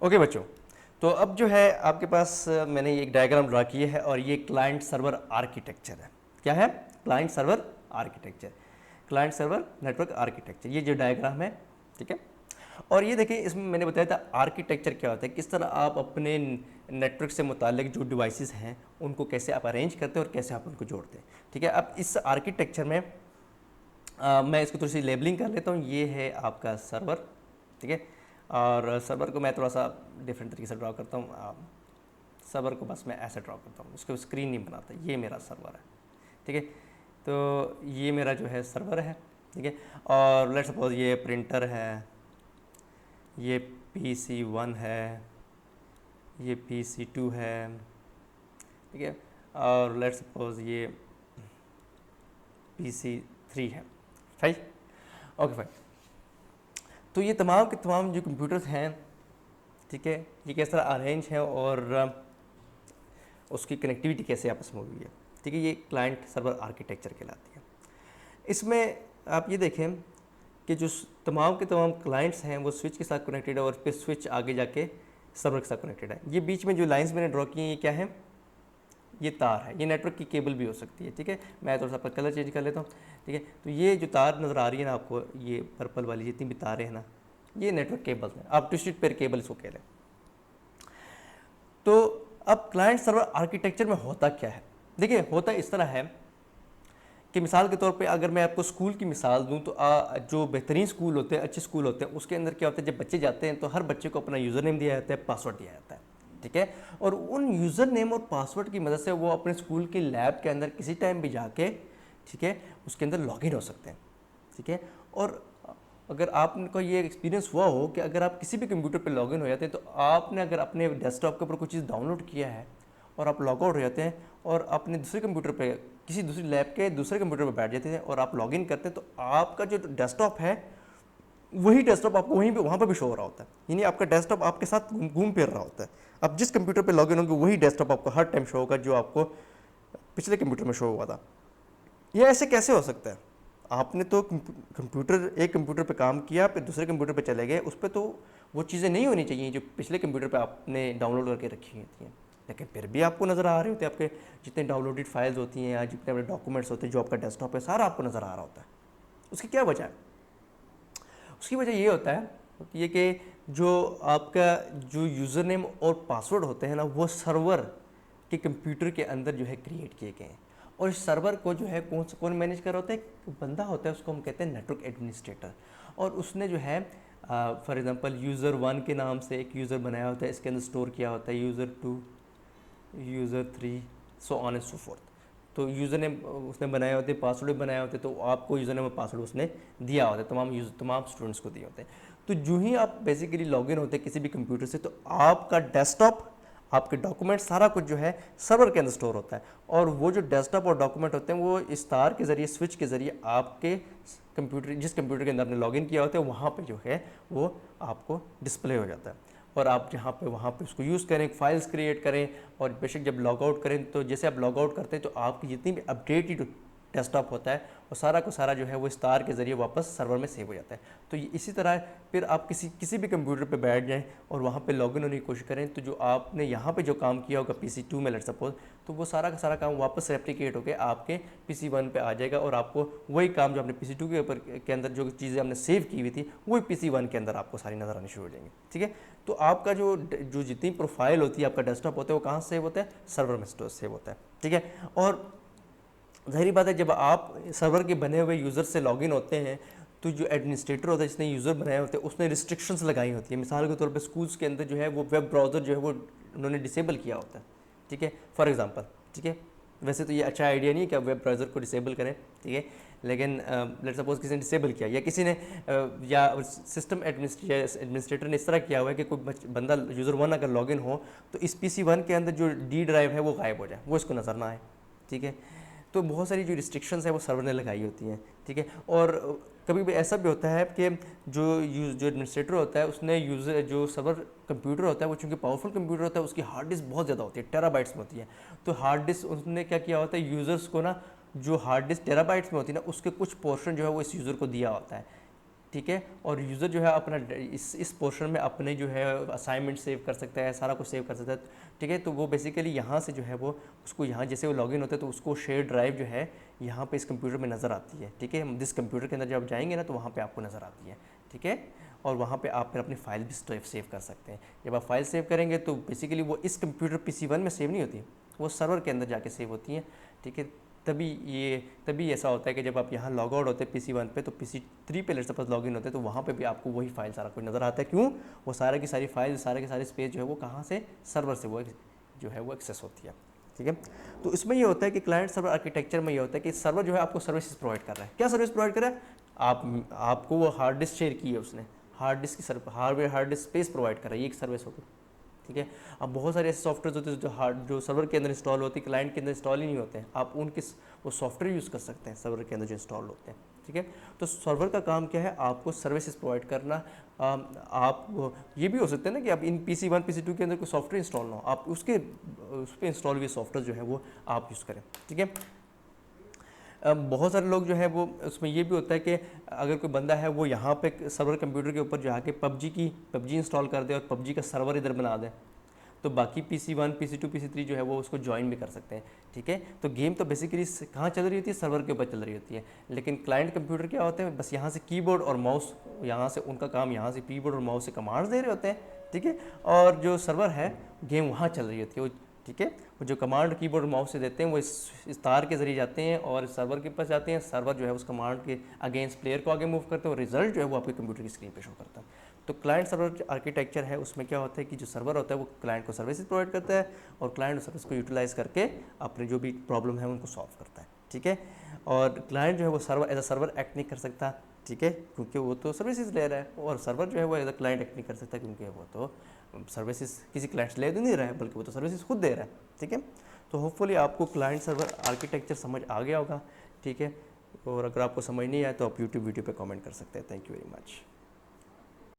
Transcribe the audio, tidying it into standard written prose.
Okay बच्चों, तो अब जो है आपके पास मैंने एक डायग्राम ड्रा किया है और ये क्लाइंट सर्वर आर्किटेक्चर है। क्या है? Client server architecture, client server network architecture, ये जो डायग्राम है, ठीक है। और ये देखिए, इसमें मैंने बताया था आर्किटेक्चर क्या होता है, किस तरह आप अपने नेटवर्क से मुतालिक जो डिवाइसेस हैं उनको कैसे आप अरेंज करते हैं और कैसे आप उनको जोड़ते हैं, ठीक है। अब इस आर्किटेक्चर में मैं इसको थोड़ी सी लेबलिंग कर लेता हूँ। ये है आपका सर्वर, ठीक है। और सर्वर को मैं थोड़ा सा डिफरेंट तरीके से ड्रॉ करता हूँ। सर्वर को बस मैं ऐसे ड्रॉ करता हूँ, उसको स्क्रीन नहीं बनाता। ये मेरा सर्वर है, ठीक है। तो ये मेरा जो है सर्वर है, ठीक है। और लेट्स सपोज ये प्रिंटर है, ये PC1 है, ये PC2 है, ठीक है। और लेट्स सपोज ये PC3 है, राइट। Okay fine. तो ये तमाम के तमाम जो कंप्यूटर्स हैं, ठीक है, ये किस तरह अरेंज है और उसकी कनेक्टिविटी कैसे आपस में हुई है, ठीक है। ये क्लाइंट सर्वर आर्किटेक्चर कहलाती है। इसमें आप ये देखें कि जो तमाम के तमाम क्लाइंट्स हैं वो स्विच के साथ कनेक्टेड है और फिर स्विच आगे जाके सर्वर के साथ कनेक्टेड है। ये बीच में जो लाइंस मैंने ड्रॉ की हैं, ये क्या है? ये तार है। ये नेटवर्क की केबल भी हो सकती है, ठीक है। मैं थोड़ा सा आपका कलर चेंज कर लेता हूँ, ठीक है। तो ये जो तार नज़र आ रही है ना आपको, ये पर्पल वाली जितनी भी तारें हैं ना, ये नेटवर्क केबल्स हैं। आप ट्विस्टेड पेयर केबल इसको कह लें। तो अब क्लाइंट सर्वर आर्किटेक्चर में होता क्या है? देखिए, होता इस तरह है कि मिसाल के तौर पे अगर मैं आपको स्कूल की मिसाल दूं तो जो बेहतरीन स्कूल होते हैं, अच्छे स्कूल होते हैं, उसके अंदर क्या होता है, जब बच्चे जाते हैं तो हर बच्चे को अपना यूज़र नेम दिया जाता है, पासवर्ड दिया जाता है, ठीक है। और उन यूज़र नेम और पासवर्ड की मदद से वो अपने स्कूल की लैब के अंदर किसी टाइम भी जाके, ठीक है, उसके अंदर लॉगिन हो सकते हैं, ठीक है। और अगर आपको ये एक्सपीरियंस हुआ हो कि अगर आप किसी भी कंप्यूटर पर लॉगिन हो जाते हैं तो आपने अगर अपने डेस्कटॉप के ऊपर कुछ चीज़ डाउनलोड किया है और आप लॉग आउट हो जाते हैं और अपने दूसरे कंप्यूटर पे, किसी दूसरी लैब के दूसरे कंप्यूटर पर बैठ जाते हैं और आप लॉगिन करते हैं, तो आपका जो डेस्कटॉप है वही डेस्कटॉप आपको वहीं पे वहाँ पर भी शो हो रहा होता है। यानी आपका डेस्कटॉप आपके साथ घूम फिर रहा होता है। अब जिस कंप्यूटर पे लॉगिन होंगे वही डेस्कटॉप आपको हर टाइम शो होगा जो आपको पिछले कंप्यूटर में शो हुआ था। ये ऐसे कैसे हो सकता है? आपने तो कंप्यूटर, एक कंप्यूटर पे काम किया, फिर दूसरे कंप्यूटर पे चले गए, उस पर तो वो चीज़ें नहीं होनी चाहिए जो पिछले कंप्यूटर पे आपने डाउनलोड करके रखी होती हैं, लेकिन फिर भी आपको नज़र आ रहे होते हैं। आपके जितने डाउनलोडेड फाइल्स होती हैं या जितने अपने डॉक्यूमेंट्स होते हैं जो आपका डेस्कटॉप है, सारा आपको नज़र आ रहा होता है। उसकी क्या वजह है? उसकी वजह ये होता है कि जो आपका जो यूज़र नेम और पासवर्ड होते हैं ना, वो सर्वर के कंप्यूटर के अंदर जो है क्रिएट किए गए हैं। और इस सर्वर को जो है कौन मैनेज कर रहा होता है? एक बंदा होता है, उसको हम कहते हैं नेटवर्क एडमिनिस्ट्रेटर। और उसने जो है फॉर एग्जांपल यूज़र 1 के नाम से एक यूज़र बनाया होता है, इसके अंदर स्टोर किया होता है user 2, user 3, so on and so fourth. तो यूज़र नेम उसने बनाए होते, पासवर्ड बनाए होते, तो आपको यूज़र नेम और पासवर्ड उसने दिया होता है, तमाम स्टूडेंट्स को दिए होते हैं। तो जो ही आप बेसिकली लॉगिन होते हैं किसी भी कंप्यूटर से, तो आपका डेस्कटॉप, आपके डॉक्यूमेंट, सारा कुछ जो है सर्वर के अंदर स्टोर होता है। और वो जो डेस्कटॉप और डॉक्यूमेंट होते हैं वो इस तार के ज़रिए, स्विच के ज़रिए आपके कंप्यूटर, जिस कंप्यूटर के अंदर आपने लॉगिन किया होता है, वहाँ पे जो है वो आपको डिस्प्ले हो जाता है। और आप जहाँ पे वहाँ पे उसको यूज़ करें, फाइल्स क्रिएट करें, और बेशक जब लॉग आउट करें तो जैसे आप लॉग आउट करते हैं तो आपकी जितनी भी अपडेटेड डेस्कटॉप होता है वो सारा को सारा जो है वो स्टार के ज़रिए वापस सर्वर में सेव हो जाता है। तो इसी तरह फिर आप किसी भी कंप्यूटर पे बैठ जाएं और वहाँ पे लॉगिन होने की कोशिश करें, तो जो आपने यहाँ पे जो काम किया होगा PC2 में लेट्स सपोज, तो वो सारा का सारा काम वापस रेप्लिकेट होकर आपके PC1 पे आ जाएगा और आपको वही काम जो आपने PC2 के ऊपर के अंदर जो चीज़ें आपने सेव की हुई थी वही PC1 के अंदर आपको सारी नज़र आनी शुरू हो जाएंगी, ठीक है। तो आपका जो जितनी प्रोफाइल होती है, आपका डेस्कटॉप होता है, वो कहाँ सेव होता है? सर्वर में सेव होता है, ठीक है। और ज़ाहिर बात है, जब आप सर्वर के बने हुए यूज़र से लॉगिन होते हैं तो जो एडमिनिस्ट्रेटर होता है, जिसने यूज़र बनाए होते हैं, उसने रिस्ट्रिक्शंस लगाई होती है। मिसाल के तौर पे स्कूल्स के अंदर जो है वो वेब ब्राउज़र जो है वो उन्होंने डिसेबल किया होता है, ठीक है, फॉर एग्जांपल, ठीक है। वैसे तो ये अच्छा आइडिया नहीं है कि आप वेब ब्राउज़र को डिसेबल करें, ठीक है, लेकिन लेट्स सपोज किसी ने डिसेबल किया या किसी ने या सिस्टम एडमिनिस्ट्रेटर ने इस तरह किया हुआ है कि कोई बंदा यूज़र 1 अगर लॉगिन हो तो इस PC1 के अंदर जो डी ड्राइव है वो गायब हो जाए, वो इसको नज़र ना आए, ठीक है। तो बहुत सारी जो रिस्ट्रिक्शंस है वो सर्वर ने लगाई होती हैं, ठीक है। और कभी भी ऐसा भी होता है कि जो एडमिनिस्ट्रेटर होता है उसने यूज़र, जो सर्वर कंप्यूटर होता है वो चूँकि पावरफुल कंप्यूटर होता है, उसकी हार्ड डिस्क बहुत ज़्यादा होती है, टेराबाइट्स में होती है। तो हार्ड डिस्क उसने क्या किया होता है, यूज़र्स को ना, जो हार्ड डिस्क टेराबाइट्स में होती है ना, उसके कुछ पोर्शन जो है वो इस यूज़र को दिया होता है, ठीक है। और यूज़र जो है अपना इस पोर्शन में अपने जो है असाइनमेंट सेव कर सकता है, सारा कुछ सेव कर सकता है, ठीक है। तो वो बेसिकली यहाँ से जो है वो उसको यहाँ जैसे वो लॉगिन होता है तो उसको शेयर ड्राइव जो है यहाँ पे इस कंप्यूटर में नज़र आती है, ठीक है। जिस कंप्यूटर के अंदर जब आप जाएंगे ना तो वहाँ पे आपको नज़र आती है, ठीक है। और वहाँ पे आप फिर अपनी फाइल भी सेव कर सकते हैं। जब आप फाइल सेव करेंगे तो बेसिकली वो इस कंप्यूटर PC1 में सेव नहीं होती, वो सर्वर के अंदर जाके सेव होती हैं, ठीक है। तभी ऐसा होता है कि जब आप यहाँ लॉग आउट होते हैं PC1 पे तो PC3 पे सपोज लॉगिन होते हैं तो वहाँ पे भी आपको वही फाइल सारा कुछ नज़र आता है। क्यों? वो सारे की सारी फाइल, सारे के सारे स्पेस जो है वो कहाँ से, सर्वर से वो जो है वो एक्सेस होती है, ठीक है। तो इसमें ये होता है कि क्लाइंट सर्वर आर्किटेक्चर में ये होता है कि सर्वर जो है आपको सर्विसेज प्रोवाइड कर रहा है। क्या सर्विस प्रोवाइड कर रहा है? आपको वो हार्ड डिस्क शेयर की है उसने, हार्ड डिस्क की हार्ड डिस्क स्पेस प्रोवाइड कर रहा है, ये एक सर्विस होगी, ठीक है। अब बहुत सारे ऐसे सॉफ्टवेयर होते हैं जो सर्वर के अंदर इंस्टॉल होते हैं, क्लाइंट के अंदर इंस्टॉल ही नहीं होते हैं, आप उनके वो सॉफ्टवेयर यूज़ कर सकते हैं सर्वर के अंदर जो इंस्टॉल होते हैं, ठीक है। तो सर्वर का काम क्या है? आपको सर्विसेज प्रोवाइड करना। आप ये भी हो सकता है ना कि आप इन PC1 PC2 के अंदर कोई सॉफ्टवेयर इंस्टॉल ना हो, आप उस पर इंस्टॉल हुए सॉफ्टवेयर जो है वो आप यूज़ करें, ठीक है। बहुत सारे लोग जो है वो उसमें ये भी होता है कि अगर कोई बंदा है वो यहाँ पे सर्वर कंप्यूटर के ऊपर जाके पबजी इंस्टॉल कर दे और पबजी का सर्वर इधर बना दे, तो बाकी PC1 PC2 PC3 जो है वो उसको ज्वाइन भी कर सकते हैं, ठीक है। तो गेम तो बेसिकली कहाँ चल रही होती है? सर्वर के ऊपर चल रही होती है। लेकिन क्लाइंट कंप्यूटर क्या होते हैं? बस यहाँ से कीबोर्ड और माउस, यहाँ से उनका काम यहाँ से कीबोर्ड और माउस से कमांड्स दे रहे होते हैं, ठीक है। और जो सर्वर है गेम वहाँ चल रही होती है वो, ठीक है। वो जो कमांड कीबोर्ड माउस से देते हैं वो इस तार के जरिए जाते हैं और सर्वर के पास जाते हैं। सर्वर जो है उस कमांड के अगेंस्ट प्लेयर को आगे मूव करते हैं और रिजल्ट जो है वो आपके कंप्यूटर की स्क्रीन पे शो करता है। तो क्लाइंट सर्वर आर्किटेक्चर है, उसमें क्या होता है कि जो सर्वर होता है वो क्लाइंट को सर्विसेज प्रोवाइड करता है और क्लाइंट उस सर्विस को यूटिलाइज करके अपने जो भी प्रॉब्लम है उनको सॉल्व करता है, ठीक है। और क्लाइंट जो है वो server as a server act नहीं कर सकता, ठीक है, क्योंकि वो तो सर्विसेज ले रहा है। और सर्वर जो है वो एज अ क्लाइंट एक्ट नहीं कर सकता क्योंकि वो तो सर्विसेज किसी क्लाइंट से ले तो नहीं रहा है, बल्कि वो तो सर्विसेज खुद दे रहा है, ठीक है। तो होपफुली आपको क्लाइंट सर्वर आर्किटेक्चर समझ आ गया होगा, ठीक है। और अगर आपको समझ नहीं आया तो आप यूट्यूब वीडियो पे कमेंट कर सकते हैं। Thank you very much.